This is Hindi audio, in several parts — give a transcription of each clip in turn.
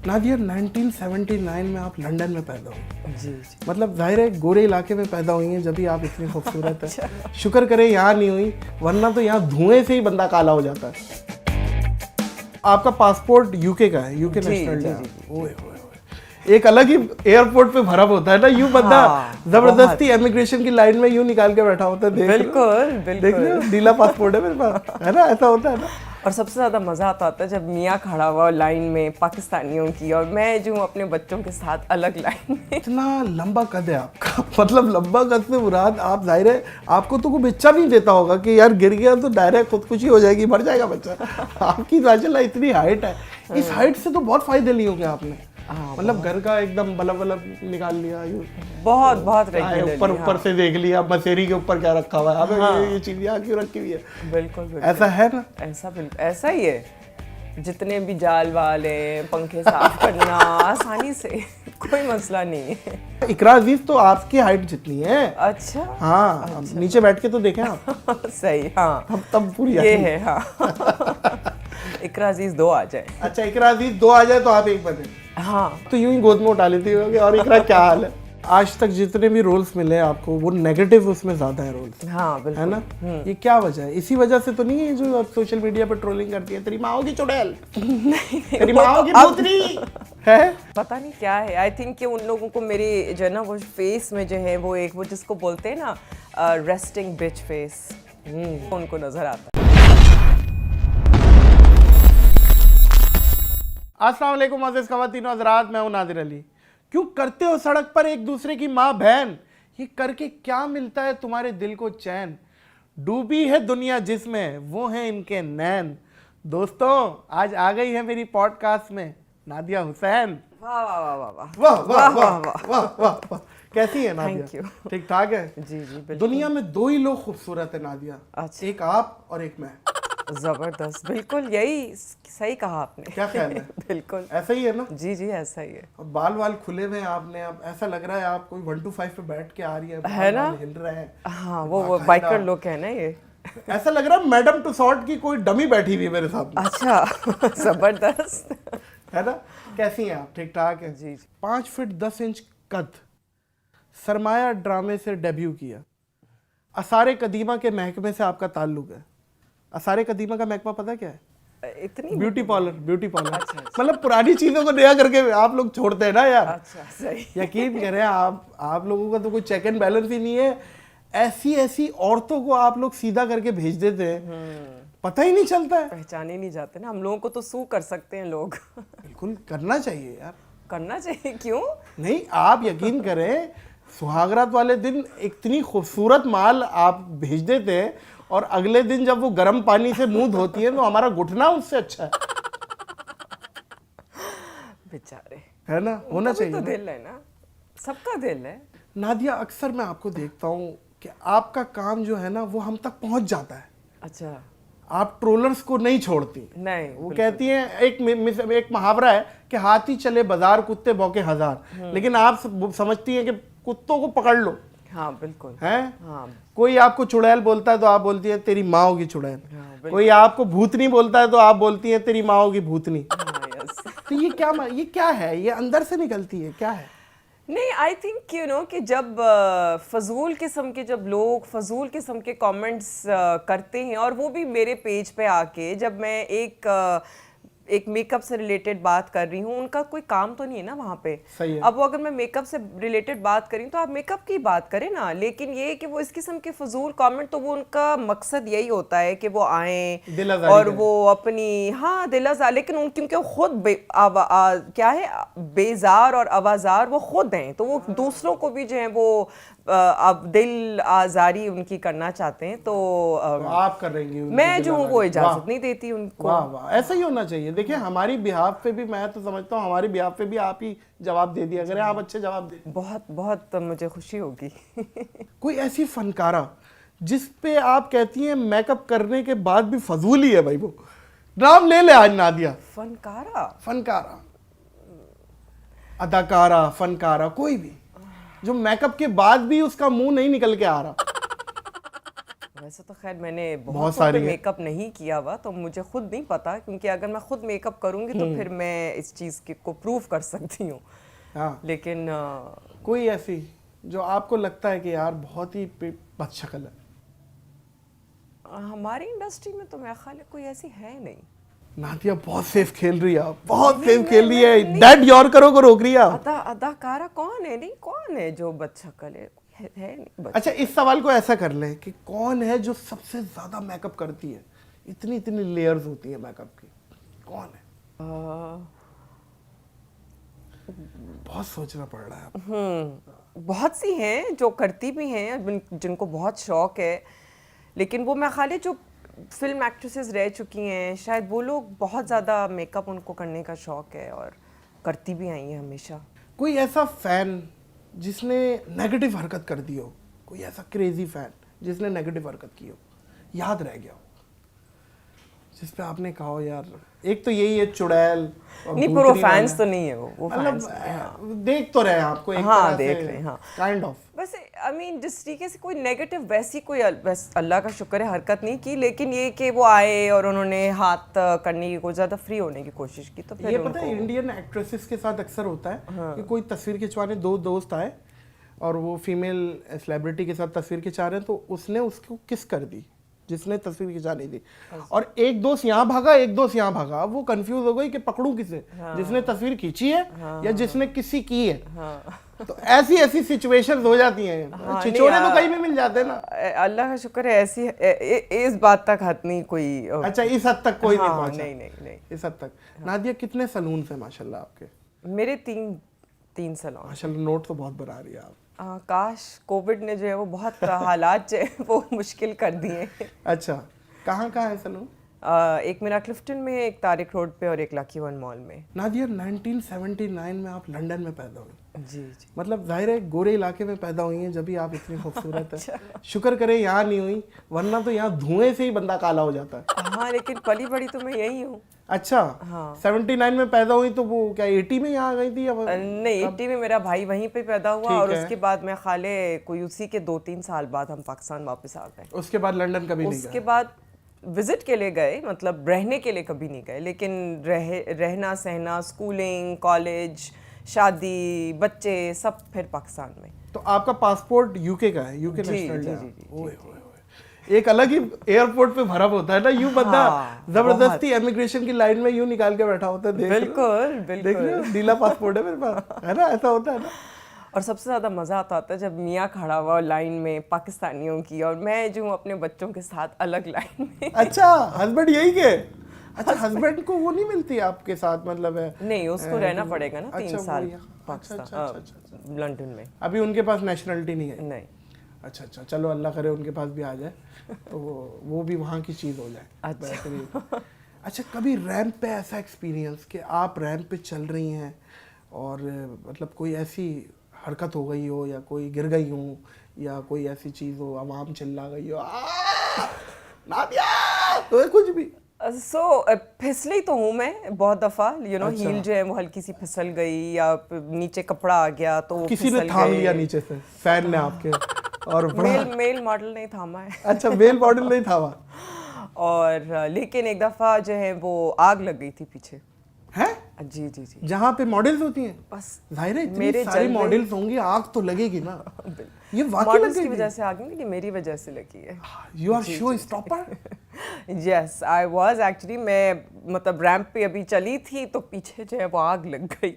नादिया 1979 में आप लंदन में पैदा हुई। जी। मतलब जाहिर है गोरे इलाके में पैदा हुई हैं, जब भी आप इतनी खूबसूरत है। शुक्र करें यहाँ नहीं हुई, वरना तो यहाँ धुएं से ही बंदा काला हो जाता है। आपका पासपोर्ट यूके का है, यूके नेशनल है। ओए एक अलग ही एयरपोर्ट पे भरम होता है ना, यूं बंदा जबरदस्ती इमिग्रेशन की लाइन में यूं निकाल के बैठा होता है। बिल्कुल देख रहे हो, नीला पासपोर्ट है मेरे पास, है ना, ऐसा होता है ना। और सबसे ज़्यादा मज़ा आता है जब मियाँ खड़ा हुआ लाइन में पाकिस्तानियों की, और मैं जो हूँ अपने बच्चों के साथ अलग लाइन में। इतना लंबा कद है आपका, मतलब लंबा कद से मुराद आप, जाहिर है आपको तो कोई बच्चा नहीं देता होगा कि यार गिर गया तो डायरेक्ट खुदकुशी हो जाएगी, मर जाएगा बच्चा। आपकी माशाल्लाह इतनी हाइट है, इस हाइट से तो बहुत फायदे लिए होंगे आपने। मतलब घर का एकदम बल्ब निकाल लिया, बहुत ऊपर से देख लिया मसेरी के ऊपर क्या रखा हुआ है। हाँ। ये चीज यहाँ क्यों रखी हुई है? बिल्कुल ऐसा है ना, ऐसा ही है। जितने भी जाल वाले पंखे साफ करना आसानी से, कोई मसला नहीं है। इकरा अजीज तो आपकी हाइट जितनी है। अच्छा हाँ, अच्छा। नीचे बैठ के तो देखें आप। सही, हाँ तब पूरी ये है। हाँ इकरा अजीज 2 आ जाए। अच्छा, इकरा अजीज 2 आ जाए तो आप 1 बने। हाँ, तो यूं ही गोद में उठा लेती होगी। और इकरा क्या हाल है? आज तक जितने भी रोल्स मिले आपको, वो नेगेटिव उसमें ज्यादा है रोल्स। हाँ बिल्कुल, है ना। ये क्या वजह है? इसी वजह से तो नहीं है जो सोशल मीडिया पर ट्रोलिंग करती है, तेरी माँ की चुड़ैल, तेरी माँ की भूतनी है, पता नहीं क्या है। आई थिंक कि उन लोगों को मेरी जो है ना वो फेस में जो है वो एक वो जिसको बोलते हैं ना रेस्टिंग बिच फेस, उनको नजर आता है। अस्सलाम वालेकुम अज़ीज़ ख़वातीन हज़रात, मैं हूं नादिर अली। क्यों करते हो सड़क पर एक दूसरे की माँ बहन? ये करके क्या मिलता है तुम्हारे दिल को चैन? डूबी है दुनिया जिसमें वो है इनके नैन। दोस्तों, आज आ गई है मेरी पॉडकास्ट में नादिया हुसैन। वाह वाह वाह वाह वाह वाह वाह वाह वाह वाह। कैसी है नादिया? ठीक ठाक है? जी जी। दुनिया में 2 ही लोग खूबसूरत है नादिया। अच्छा। एक आप और एक मैं। जबरदस्त, बिल्कुल यही सही कहा आपने। क्या ख्याल है? बिल्कुल ऐसा ही है ना? जी जी, ऐसा ही है। अब बाल खुले हुए हैं आपने, अब ऐसा लग रहा है आप कोई 1 to 5 पे बैठ के आ रही है ना, हिल रहे हैं। हाँ वो बाइकर लोग है ना ये। ऐसा लग रहा है मैडम टुसॉट की कोई डमी बैठी हुई है मेरे सामने। अच्छा जबरदस्त है ना। कैसी हैं आप? ठीक ठाक है जी। 5 फीट 10 इंच कद, सरमाया ड्रामे से डेब्यू किया। असारे कदीमा के महकमे से आपका ताल्लुक है। असारे कदीमा का महकमा पता क्या है? इतनी ब्यूटी पार्लर। अच्छा। मतलब पुरानी चीजों को नया करके आप लोग छोड़ते हैं ना यार। अच्छा सही। यकीन करें, आप लोगों का तो कोई चेक एंड बैलेंस ही नहीं है। ऐसी औरतों को आप लोग सीधा करके भेज देते हैं, पता ही नहीं चलता है, पहचान ही नहीं जाते ना। हम लोगों को तो सू कर सकते हैं लोग। बिल्कुल करना चाहिए यार, करना चाहिए। क्यों नहीं? आप यकीन करें, सुहागरात वाले दिन इतनी खूबसूरत माल आप भेज देते हैं और अगले दिन जब वो गर्म पानी से मुंह धोती है तो हमारा घुटना उससे अच्छा है। बेचारे, है ना, होना चाहिए तो दिल है ना, सबका दिल है। नादिया, अक्सर मैं आपको देखता हूँ कि आपका काम जो है ना वो हम तक पहुंच जाता है। अच्छा। आप ट्रोलर्स को नहीं छोड़ती। नहीं, वो कहती हैं, एक मुहावरा है कि हाथी चले बाजार कुत्ते भौंके हजार, लेकिन आप समझती हैं कि कुत्तों को पकड़ लो। हाँ बिल्कुल है। हाँ। कोई आपको चुड़ैल बोलता है तो आप बोलती है तेरी माँ होगी चुड़ैल। हाँ, कोई आपको भूतनी बोलता है तो आप बोलती है तेरी माँ होगी भूतनी। हाँ, यस। तो ये क्या है? ये अंदर से निकलती है, क्या है? नहीं, आई थिंक यू नो कि जब फजूल किस्म के जब लोग फजूल किस्म के कमेंट्स करते हैं, और वो भी मेरे पेज पे आके, जब मैं एक मेकअप से रिलेटेड बात कर रही हूँ, उनका कोई काम तो नहीं है ना वहाँ पे। सही है। अब वो अगर मैं मेकअप से रिलेटेड बात करी तो आप मेकअप की बात करें ना, लेकिन ये कि वो इस किस्म के फजूल कमेंट, तो वो उनका मकसद यही होता है कि वो आएँ और वो अपनी, हाँ दिलाज़ा, लेकिन क्योंकि वो खुद क्या है, बेजार और आवाज़ार वो खुद हैं, तो वो दूसरों को भी जो है वो अब दिल आजारी उनकी करना चाहते हैं, तो आप कर रही हैं, मैं जो हूँ वो इजाजत नहीं देती उनको। वाह वाह, ऐसा ही होना चाहिए। देखिए, हमारी बिहाफ पे भी, मैं तो समझता हूँ हमारी बिहाफ पे भी आप ही जवाब दे दिया करें। आप अच्छे जवाब दे। बहुत बहुत मुझे खुशी होगी। कोई ऐसी फनकारा जिस पे आप कहती हैं मेकअप करने के बाद भी फजूल ही है भाई, वो नाम ले आज नादिया। फनकारा, अदाकारा, फनकारा, कोई भी जो मेकअप के बाद भी उसका मुंह नहीं निकल के आ रहा। वैसे तो खैर मैंने बहुत बहुत सारी पे है। मेकअप नहीं किया हुआ, तो मुझे खुद नहीं पता, क्योंकि अगर मैं खुद मेकअप करूंगी तो फिर मैं इस चीज़ को प्रूव कर सकती हूँ। हाँ, लेकिन कोई ऐसी जो आपको लगता है कि यार बहुत ही बदशक्ल है? हमारी इंडस्ट्री में तो मेरा ख्याल है कोई ऐसी है नहीं। नादिया बहुत सेफ खेल रही है आप, बहुत सेफ नहीं, खेल रही है। नहीं। डैड योर करो को रोक रही है आप। अदाकारा कौन है? नहीं, कौन है जो बदशक्ल है नहीं बदशक्ल। अच्छा, इस सवाल को ऐसा कर ले कि कौन है जो सबसे ज्यादा मेकअप करती है? इतनी इतनी लेयर्स होती है मेकअप की, कौन है? बहुत सोचना पड़ रहा है। बहुत सी हैं जो करती भी हैं, जिनको बहुत शौक है, लेकिन वो मैं खाली जो फिल्म एक्ट्रेसेस रह चुकी हैं शायद वो लोग बहुत ज़्यादा मेकअप उनको करने का शौक है और करती भी आई हैं हमेशा। कोई ऐसा फैन जिसने नेगेटिव हरकत कर दी हो, कोई ऐसा क्रेजी फैन जिसने नेगेटिव हरकत की हो, याद रह गया हो, जिस पे आपने कहा हो यार? एक तो यही है चुड़ैल और नहीं, पर वो फैंस तो नहीं है, वो फैंस मतलब देख तो रहे हैं आपको एक हाँ, तरह देख से, रहे हैं, हाँ। Kind of. वैसे आई मीन जिस तरीके से कोई नेगेटिव वैसी कोई अल्लाह का शुक्र है हरकत नहीं की, लेकिन ये कि वो आए और उन्होंने हाथ करने की, कोई ज़्यादा फ्री होने की कोशिश की, तो फिर ये पता है इंडियन एक्ट्रेसेस के साथ अक्सर होता है कि कोई तस्वीर खिंचवाने दो दोस्त आए और वो फीमेल सेलिब्रिटी के साथ तस्वीर खिंचा रहे हैं, तो उसने उसको किस कर दी जिसने तस्वीर खिंचानी थी, और एक दोस्त यहाँ भागा, एक दोस्त यहाँ भागा। अब वो कंफ्यूज हो गई कि पकड़ूं किसे, जिसने तस्वीर खींची है या जिसने किसी की है। तो ऐसी ऐसी सिचुएशंस हो जाती हैं। छिछोरे तो कहीं भी मिल जाते हैं ना। अल्लाह का शुक्र है ऐसी इस बात तक हद नहीं कोई। अच्छा, इस हद तक कोई नहीं हाँ, पहुंचा? नहीं इस हद तक। नादिया, कितने सलून है माशाल्लाह आपके? मेरे तीन सलून। माशाल्लाह, नोट तो बहुत बना रही है आप। काश कोविड ने जो है वो बहुत हालात जो है वो मुश्किल कर दिए। अच्छा, कहाँ है सलून? एक मेरा क्लिफ्टन में, एक तारिक रोड पे और एक लकी वन मॉल में। नादिया, 1979 में आप लंदन में पैदा हुई। जी। मतलब जाहिर है गोरे इलाके में पैदा हुई हैं, जब भी आप इतनी खूबसूरत है। शुक्र करें यहाँ नहीं हुई, वरना तो यहाँ धुएं से ही बंदा काला हो जाता है। हाँ, लेकिन पली बड़ी तो मैं यही हूँ। अच्छा, हाँ। 79 में पैदा हुई तो वो क्या 80 में यहाँ आ गई थी? नहीं, 80 में मेरा भाई वहीं पे पैदा हुआ और उसके बाद मैं खाले कोई उसी के 2-3 साल बाद हम पाकिस्तान वापस आ गए। उसके बाद लंदन कभी नहीं गए? उसके बाद विजिट के लिए गए, मतलब रहने के लिए कभी नहीं गए, लेकिन रहना सहना, स्कूलिंग, कॉलेज, शादी, बच्चे सब फिर पाकिस्तान में। तो आपका पासपोर्ट यूके का है? UK national? जी। एक अलग ही एयरपोर्ट पे भरम होता है ना, यूं बंदा जबरदस्ती इमिग्रेशन की लाइन में यूं निकाल के बैठा होता है। बिल्कुल। देख रहे हो, नीला पासपोर्ट है मेरे पास, है ना? ऐसा होता है ना। और सबसे ज़्यादा मज़ा आता है जब मियाँ खड़ा हुआ लाइन में पाकिस्तानियों की और मैं जो हूँ अपने बच्चों के साथ अलग लाइन में। अच्छा, हस्बैंड यही के? अच्छा, हस्बैंड को वो नहीं मिलती आपके साथ? मतलब है नहीं, उसको रहना पड़ेगा ना 3 साल पाकिस्तान, पाकिस्तान लंदन में। अभी उनके पास नेशनलिटी नहीं है? नहीं। अच्छा, चलो अल्लाह करे उनके पास भी आ जाए तो वो भी वहाँ की चीज़ हो जाए। अच्छा। अच्छा, कभी रैंप पे ऐसा एक्सपीरियंस कि आप रैंप पे चल रही हैं और मतलब कोई ऐसी हरकत हो गई हो या कोई गिर गई हो या कोई ऐसी चीज़ हो, आवाम चिल्ला गई हो, नादिया, तो कुछ भी? फिसली तो हूँ मैं बहुत दफ़ा, हील जो है वो हल्की सी फिसल गई या नीचे कपड़ा आ गया तो किसी ने थाम लिया नीचे से, फैन ने आपके? और मेल मॉडल नहीं थामा है। अच्छा, मेल मॉडल नहीं थामा। और लेकिन एक दफ़ा जो है वो आग लग गई थी पीछे। हैं? जी। जहाँ पे मॉडल्स होती हैं? बस जाहिर है इतनी सारी मॉडल्स होंगी, आग तो लगेगी ना। ये वाकई मॉडल्स की वजह से आग नहीं लगी, मेरी वजह से लगी है। You are show stopper? Yes, I was actually. मैं मतलब रैंप पे अभी चली थी तो पीछे जो है वो आग लग गई।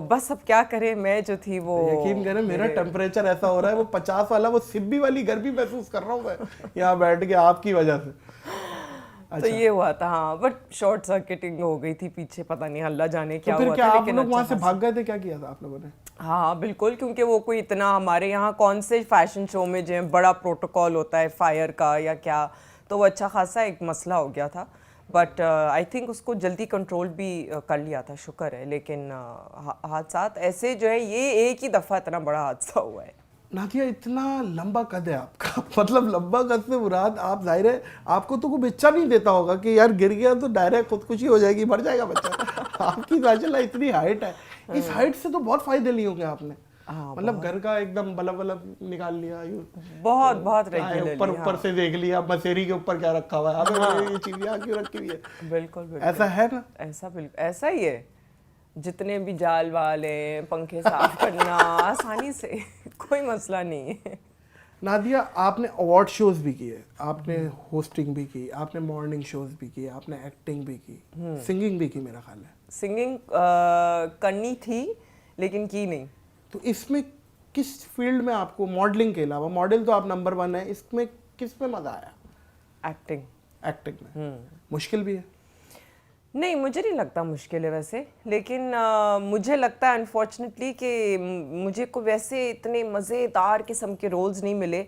बस अब क्या करें, मैं जो थी वो, यकीन करें मेरा टेम्परेचर ऐसा हो रहा है, वो 50 वाला, वो सिब्बी वाली गर्मी महसूस कर रहा हूँ मैं यहाँ बैठ के आपकी वजह से। तो ये हुआ था। हाँ, बट शॉर्ट सर्किटिंग हो गई थी पीछे, पता नहीं अल्लाह जाने क्या हुआ था। क्या आप लोग वहाँ से भाग गए थे? क्या किया था आप लोगों ने? हाँ बिल्कुल, क्योंकि वो कोई इतना, हमारे यहाँ कौन से फैशन शो में जो है बड़ा प्रोटोकॉल होता है फायर का या क्या, तो वो अच्छा खासा एक मसला हो गया था। बट आई थिंक उसको जल्दी कंट्रोल भी कर लिया था, शुक्र है। लेकिन हादसात ऐसे जो है, ये एक ही दफ़ा इतना बड़ा हादसा हुआ है। नादिया, इतना लंबा कद है आपका, मतलब लंबा कद से मुराद आप, जाहिर है आपको तो कोई बच्चा नहीं देता होगा कि यार गिर गया तो डायरेक्ट खुदकुशी हो जाएगी, मर जाएगा बच्चा। आपकी माशाल्लाह इतनी हाइट है, इस हाइट से तो बहुत फायदे लिए होंगे आपने। मतलब घर का एकदम बल्ब बल्ब निकाल लिया, बहुत बहुत रेगुलरली, ऊपर से देख लिया मसेरी के ऊपर क्या रखा हुआ है, अबे ये चीज यहाँ क्यों रखी हुई है। बिल्कुल ऐसा है ना, ऐसा बिल्कुल ऐसा ही है। जितने भी जाल वाले पंखे साफ करना आसानी से, कोई मसला नहीं है। नादिया, आपने अवार्ड शोज भी किए, आपने होस्टिंग भी की, आपने मॉर्निंग शोज भी किए, आपने एक्टिंग भी की, सिंगिंग भी की मेरा ख्याल है। सिंगिंग करनी थी लेकिन की नहीं। तो इसमें किस फील्ड में आपको, मॉडलिंग के अलावा, मॉडल तो आप नंबर 1 है, इसमें किस में मजा आया? एक्टिंग। एक्टिंग में मुश्किल भी है? नहीं, मुझे नहीं लगता मुश्किल है वैसे, लेकिन मुझे लगता है अनफॉर्चुनेटली कि मुझे को वैसे इतने मज़ेदार किस्म के रोल्स नहीं मिले।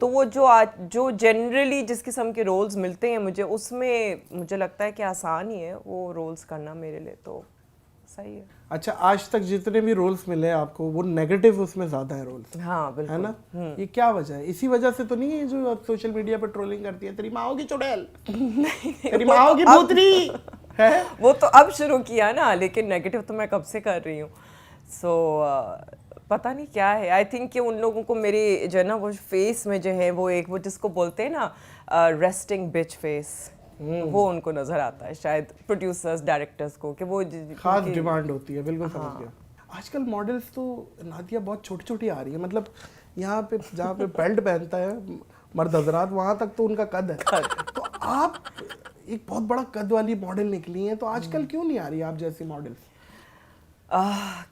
तो वो जो जनरली जिस किस्म के रोल्स मिलते हैं मुझे, उसमें मुझे लगता है कि आसान ही है वो रोल्स करना मेरे लिए, तो सही है। अच्छा, आज तक जितने भी रोल्स मिले हैं आपको, वो नेगेटिव उसमें ज्यादा है रोल्स? हाँ बिल्कुल, है ना। ये क्या वजह है? इसी वजह से तो नहीं है जो आप सोशल मीडिया पर ट्रोलिंग करती है, तेरी माँ की चुड़ैल, तेरी माँ की भूतनी है? वो तो अब शुरू किया ना, लेकिन नेगेटिव तो मैं कब से कर रही हूँ। सो पता नहीं क्या है, आई थिंक कि उन लोगों को मेरे जो है ना वो फेस में जो है वो एक वो जिसको बोलते हैं ना रेस्टिंग बिच फेस, वो उनको नजर आता है शायद प्रोड्यूसर्स डायरेक्टर्स को, कि वो खास डिमांड होती है। बिल्कुल समझ गया। आजकल मॉडल्स तो नादिया बहुत छोटी छोटी आ रही है, मतलब यहाँ पे जहाँ पे बेल्ट पहनता है मर्द हजरात, वहाँ तक तो उनका कद है। तो आप एक बहुत बड़ा कद वाली मॉडल निकली हैं, तो आजकल क्यों नहीं आ रही आप जैसी मॉडल्स?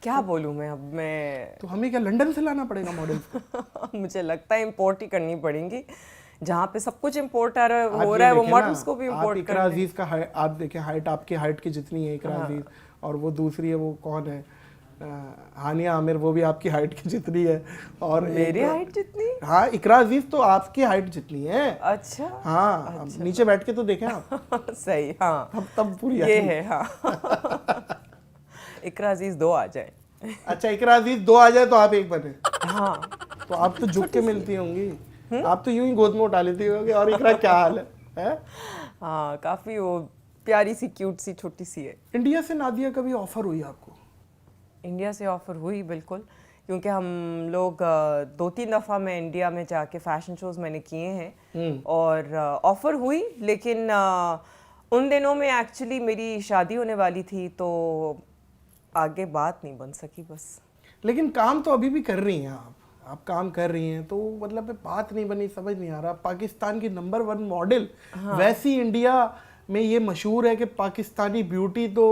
क्या बोलूँ मैं, अब मैं तो हमें क्या लंदन से लाना पड़ेगा मॉडल्स? मुझे लगता है इम्पोर्ट ही करनी पड़ेगी। जहाँ पे सब कुछ इम्पोर्ट हो रहा है वो मॉडल्स को भी इम्पोर्ट करना। इकरा अजीज का आप देखें, हाइट आपकी हाइट की जितनी है इकरा अजीज, और वो दूसरी है, वो कौन है, हानिया आमिर, वो भी आपकी हाइट की जितनी है। और मेरी हाइट जितनी? हाँ, इकरा अजीज तो आपकी हाइट जितनी है। अच्छा। हाँ, अच्छा। नीचे बैठ के तो देखें आप। सही, हाँ तब पूरी ये है। हाँ इकरा अजीज 2 आ जाए। अच्छा, इकरा अजीज 2 आ जाए तो आप 1 बने? हाँ। तो आप तो झुक के मिलती होंगी, आप तो यूं ही गोद में उठा लेती होगी। और इकरा क्या हाल है? हाँ, काफी वो प्यारी सी क्यूट सी छोटी सी है। इंडिया से नादिया कभी ऑफर हुई आपको? इंडिया से ऑफर हुई बिल्कुल, क्योंकि हम लोग 2-3 दफ़ा मैं इंडिया में जाके फ़ैशन शोज़ मैंने किए हैं, और ऑफ़र हुई, लेकिन उन दिनों में एक्चुअली मेरी शादी होने वाली थी, तो आगे बात नहीं बन सकी बस। लेकिन काम तो अभी भी कर रही हैं आप काम कर रही हैं, तो मतलब बात नहीं बनी, समझ नहीं आ रहा। पाकिस्तान की नंबर 1 मॉडल, वैसी इंडिया में ये मशहूर है कि पाकिस्तानी ब्यूटी तो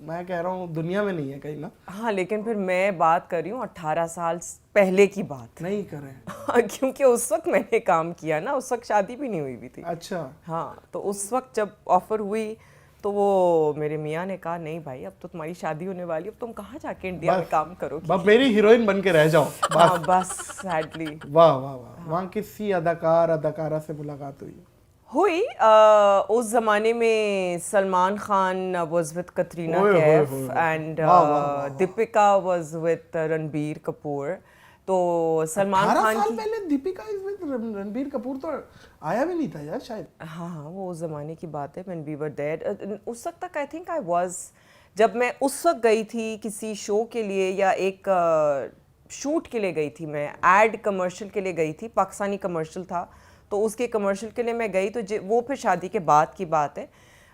मैं कह रहा हूँ दुनिया में नहीं है कहीं ना। हाँ, लेकिन फिर मैं बात कर रही हूँ 18 साल पहले की बात। नहीं करें क्योंकि उस वक्त मैंने काम किया ना, उस वक्त शादी भी नहीं हुई भी थी। अच्छा। हाँ, तो उस वक्त जब ऑफर हुई तो वो मेरे मियाँ ने कहा नहीं भाई, अब तो तुम्हारी शादी होने वाली, अब तुम कहाँ जाके इंडिया में काम करोगे, बस मेरी हीरोइन बन के रह जाओ बस। हाँ, बस सैडली। वाह वाह वाह। वहाँ किसी अदाकारा से मुलाकात हुई? उस जमाने में Salman Khan was with Katrina Kaif and Deepika was with Ranbir Kapoor. तो सलमान खान की पहले दीपिका इज विद रणबीर कपूर तो आया भी नहीं था यार शायद। हाँ, वो उस जमाने की बात है, व्हेन वी वर देयर। उस वक्त तक आई थिंक आई वाज, जब मैं उस वक्त गई थी किसी शो के लिए या एक शूट के लिए गई थी, मैं एड कमर्शियल के लिए गई थी, पाकिस्तानी कमर्शियल था, तो उसके कमर्शियल के लिए मैं गई, तो वो फिर शादी के बाद की बात है।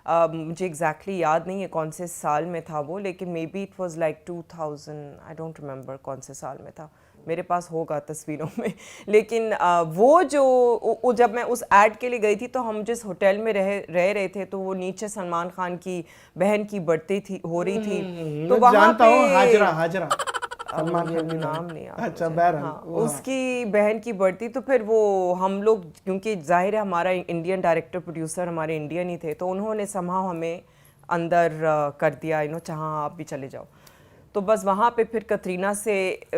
मुझे एग्जैक्टली याद नहीं है कौन से साल में था वो, लेकिन may be it was like 2000, I don't remember कौन से साल में था, मेरे पास होगा तस्वीरों में। लेकिन वो जो जब मैं उस ऐड के लिए गई थी, तो हम जिस होटल में रह रहे थे, तो वो नीचे सलमान खान की बहन की बर्थडे हो रही थी, तो वहाँ पे हाजरा सलमान खान का नाम नहीं आता। अच्छा, बहरहाल उसकी बहन की बर्थडे, तो फिर वो हम लोग, क्योंकि जाहिर है हमारा इंडियन डायरेक्टर प्रोड्यूसर हमारे इंडियन ही थे, तो उन्होंने समहाउ हमें अंदर कर दिया, चाहा आप भी चले जाओ। तो बस वहाँ पे फिर कतरीना से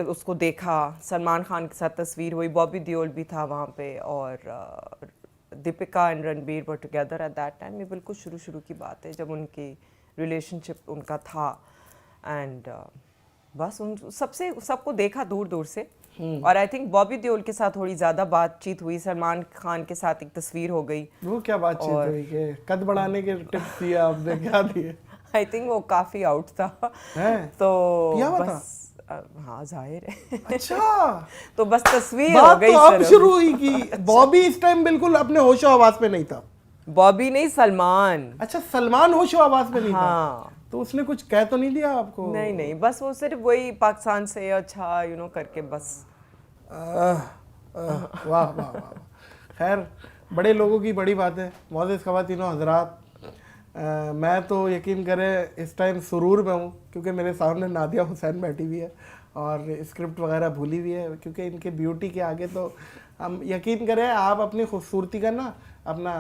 उसको देखा, सलमान खान के साथ तस्वीर हुई, बॉबी देओल भी था वहाँ पे, और Deepika and Ranbir were together at that time. ये बिल्कुल शुरू की बात है जब उनकी रिलेशनशिप उनका था, एंड बस उन सबको देखा दूर से। और आई थिंक बॉबी देओल के साथ थोड़ी ज़्यादा बातचीत हुई, सलमान खान के साथ एक तस्वीर हो गई। वो क्या बातचीत हुई कि कद बढ़ाने के टिप्स दिए आपने, क्या दिए? आई थिंक वो काफी आउट था। है? तो पिया हुआ बस हाँ जाहिर है। अच्छा तो बस तस्वीर हो बात गई तो अब सिर्फ। शुरू हुई कि बॉबी इस टाइम बिल्कुल अपने होशो हवास में नहीं था। बॉबी नहीं, सलमान। अच्छा सलमान होशो हवास में नहीं था। हाँ तो उसने कुछ कह तो नहीं दिया आपको? नहीं नहीं, बस वो सिर्फ वही पाकिस्तान से अच्छा करके बस। वाह वाह वाह। खैर बड़े लोगों की बड़ी बात है। मोअज़्ज़िज़ ख़वातीनो हज़रात, मैं तो यकीन करें इस टाइम सुरूर में हूँ क्योंकि मेरे सामने नादिया हुसैन बैठी हुई है और स्क्रिप्ट वगैरह भूली हुई है, क्योंकि इनके ब्यूटी के आगे तो हम यकीन करें आप अपनी खूबसूरती का ना अपना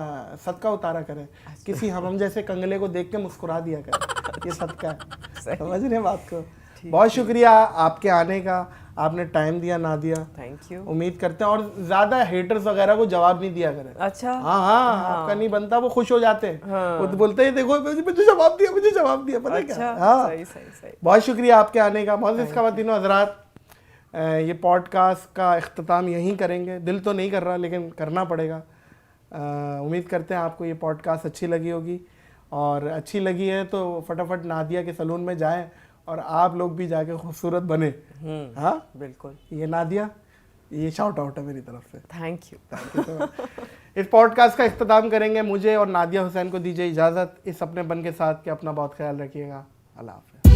सदका उतारा करें। किसी हम जैसे कंगले को देख के मुस्कुरा दिया करें, ये सदका है। समझ रहे हैं बात को? बहुत शुक्रिया आपके आने का, आपने टाइम दिया नादिया। Thank you. उम्मीद करते हैं और ज़्यादा हेटर्स वगैरह को जवाब नहीं दिया करें। अच्छा हाँ हाँ, आपका नहीं बनता, वो खुश हो जाते हैं। वो तो बोलते हैं देखो मुझे जवाब दिया, मुझे जवाब दिया, पता है क्या? हाँ सही सही सही। बहुत शुक्रिया आपके आने का। मोअज़्ज़िज़ ख़वातीनो हज़रात, ये पॉडकास्ट का इख्तिताम यहीं करेंगे। दिल तो नहीं कर रहा लेकिन करना पड़ेगा। उम्मीद करते हैं आपको ये पॉडकास्ट अच्छी लगी होगी, और अच्छी लगी है तो फटाफट नादिया के सलून में जाएं और आप लोग भी जाके खूबसूरत बने। हाँ बिल्कुल। ये नादिया, ये शाउट आउट है मेरी तरफ से। Thank you. इस पॉडकास्ट का इख्तिताम करेंगे। मुझे और नादिया हुसैन को दीजिए इजाज़त इस अपने बन के साथ कि अपना बहुत ख्याल रखिएगा। अल्लाह हाफ़िज़।